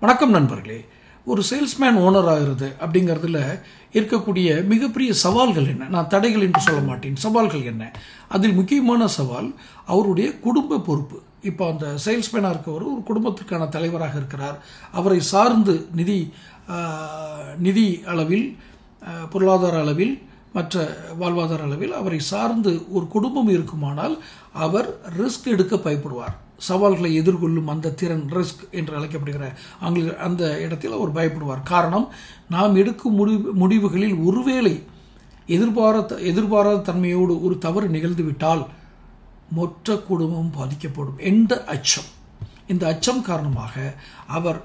வணக்கம் நண்பர்களே. ஒரு சேல்ஸ்மேன் ஓனர் ஆகிறது அப்படிங்கிறதுல இருக்கக்கூடிய மிகப்பெரிய சவால்கள் என்ன? நான் தடைகள் என்று சொல்ல மாட்டேன், சவால்கள் என்ன? அதில் முக்கியமான சவால் அவருடைய குடும்ப பொறுப்பு. இப்போ அந்த சேல்ஸ்மேனாக இருக்கவர் ஒரு குடும்பத்திற்கான தலைவராக இருக்கிறார். அவரை சார்ந்து நிதி அளவில், பொருளாதார அளவில், மற்ற வாழ்வாதார அளவில் அவரை சார்ந்து ஒரு குடும்பம் இருக்குமானால் அவர் ரிஸ்க் எடுக்க பயப்படுவார். சவால்களை எதிர்கொள்ளும் அந்த திறன், ரிஸ்க் என்று அழைக்கப்படுகிற ஆங்கில அந்த இடத்தில் அவர் பயப்படுவார். காரணம், நாம் எடுக்கும் முடிவுகளில் ஒருவேளை எதிர்பாராத தன்மையோடு ஒரு தவறு நிகழ்ந்துவிட்டால் மொத்த குடும்பம் பாதிக்கப்படும் என்ற அச்சம். இந்த அச்சம் காரணமாக அவர்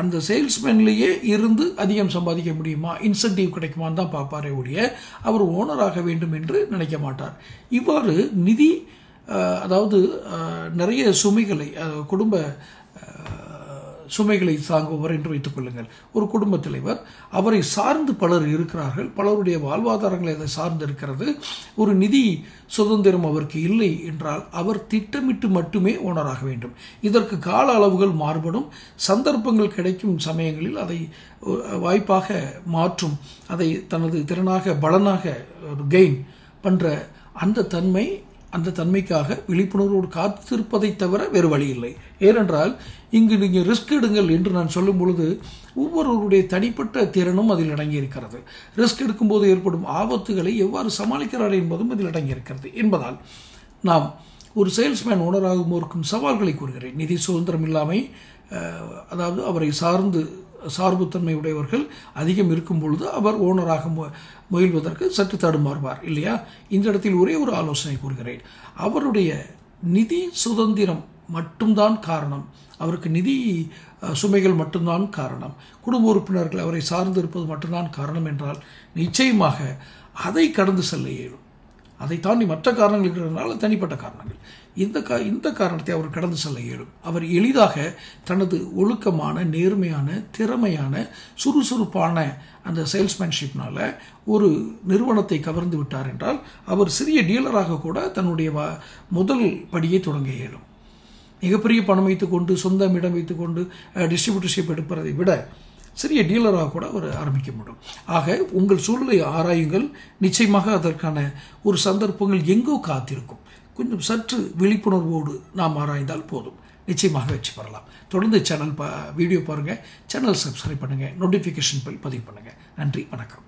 அந்த சேல்ஸ்மேன்லேயே இருந்து அதிகம் சம்பாதிக்க முடியுமா, இன்சென்டிவ் கிடைக்குமான்னு தான் பார்ப்பாரே ஒழிய அவர் ஓனராக வேண்டும் என்று நினைக்க மாட்டார். இவ்வாறு நிதி, அதாவது நிறைய சுமைகளை, குடும்ப சுமைகளை தாங்குபவர் என்று வைத்துக் கொள்ளுங்கள். ஒரு குடும்ப தலைவர், அவரை சார்ந்து பலர் இருக்கிறார்கள், பலருடைய வாழ்வாதாரங்களை அதை சார்ந்து இருக்கிறது. ஒரு நிதி சுதந்திரம் அவருக்கு இல்லை என்றால் அவர் திட்டமிட்டு மட்டுமே ஓனராக வேண்டும். இதற்கு கால அளவுகள் மாறுபடும். சந்தர்ப்பங்கள் கிடைக்கும் சமயங்களில் அதை வாய்ப்பாக மாற்றும், அதை தனது திறனாக, பலனாக கெயின் பண்ணுற அந்த தன்மைக்காக விழிப்புணர்வோடு காத்திருப்பதை தவிர வேறு வழி இல்லை. ஏனென்றால் இங்கு நீங்கள் ரிஸ்க் எடுங்கள் என்று நான் சொல்லும் பொழுது ஒவ்வொருவருடைய தனிப்பட்ட திறனும் அதில் அடங்கியிருக்கிறது. ரிஸ்க் எடுக்கும்போது ஏற்படும் ஆபத்துகளை எவ்வாறு சமாளிக்கிறார் என்பதும் அதில் அடங்கியிருக்கிறது. என்பதால் நாம் ஒரு சேல்ஸ்மேன் ஓனராகவும் இருக்கும் சவால்களை கூறுகிறேன். நிதி சுதந்திரம் இல்லாமை, அதாவது அவரை சார்புத்தன்மை உடையவர்கள் அதிகம் இருக்கும் பொழுது அவர் ஓனராக முயல்வதற்கு சற்று தடுமாறுவார் இல்லையா? இந்த இடத்தில் ஒரே ஒரு ஆலோசனை கூறுகிறேன். அவருடைய நிதி சுதந்திரம் மட்டும்தான் காரணம், அவருக்கு நிதி சுமைகள் மட்டும்தான் காரணம், குடும்ப உறுப்பினர்கள் அவரை சார்ந்து இருப்பது மட்டும்தான் காரணம் என்றால் நிச்சயமாக அதை கடந்து செல்ல இயலும். அதை தாண்டி மற்ற காரணங்கள் இருக்கிறதுனால தனிப்பட்ட காரணங்கள், இந்த காரணத்தை அவர் கடந்து செல்ல இயலும். அவர் எளிதாக தனது ஒழுக்கமான, நேர்மையான, திறமையான, சுறுசுறுப்பான அந்த சேல்ஸ்மேன்ஷிப்னால ஒரு நிறுவனத்தை கவர்ந்து விட்டார் என்றால் அவர் சிறிய டீலராக கூட தன்னுடைய முதல் படியை தொடங்க இயலும். மிகப்பெரிய பணம் வைத்துக்கொண்டு, சொந்த இடம் வைத்துக்கொண்டு டிஸ்ட்ரிபியூட்டர்ஷிப் எடுப்பதை விட சிறிய டீலராக கூட அவர் ஆரம்பிக்க முடியும். ஆக உங்கள் சூழலை ஆராயுங்கள். நிச்சயமாக அதற்கான ஒரு சந்தர்ப்பங்கள் எங்கோ காத்திருக்கும். கொஞ்சம் சற்று விழிப்புணர்வோடு நாம் ஆராய்ந்தால் போதும், நிச்சயமாக வெற்றி பெறலாம். தொடர்ந்து வீடியோ பாருங்கள், சேனல் சப்ஸ்கிரைப் பண்ணுங்கள், நோட்டிஃபிகேஷன் பெல் பதிவு பண்ணுங்கள். நன்றி, வணக்கம்.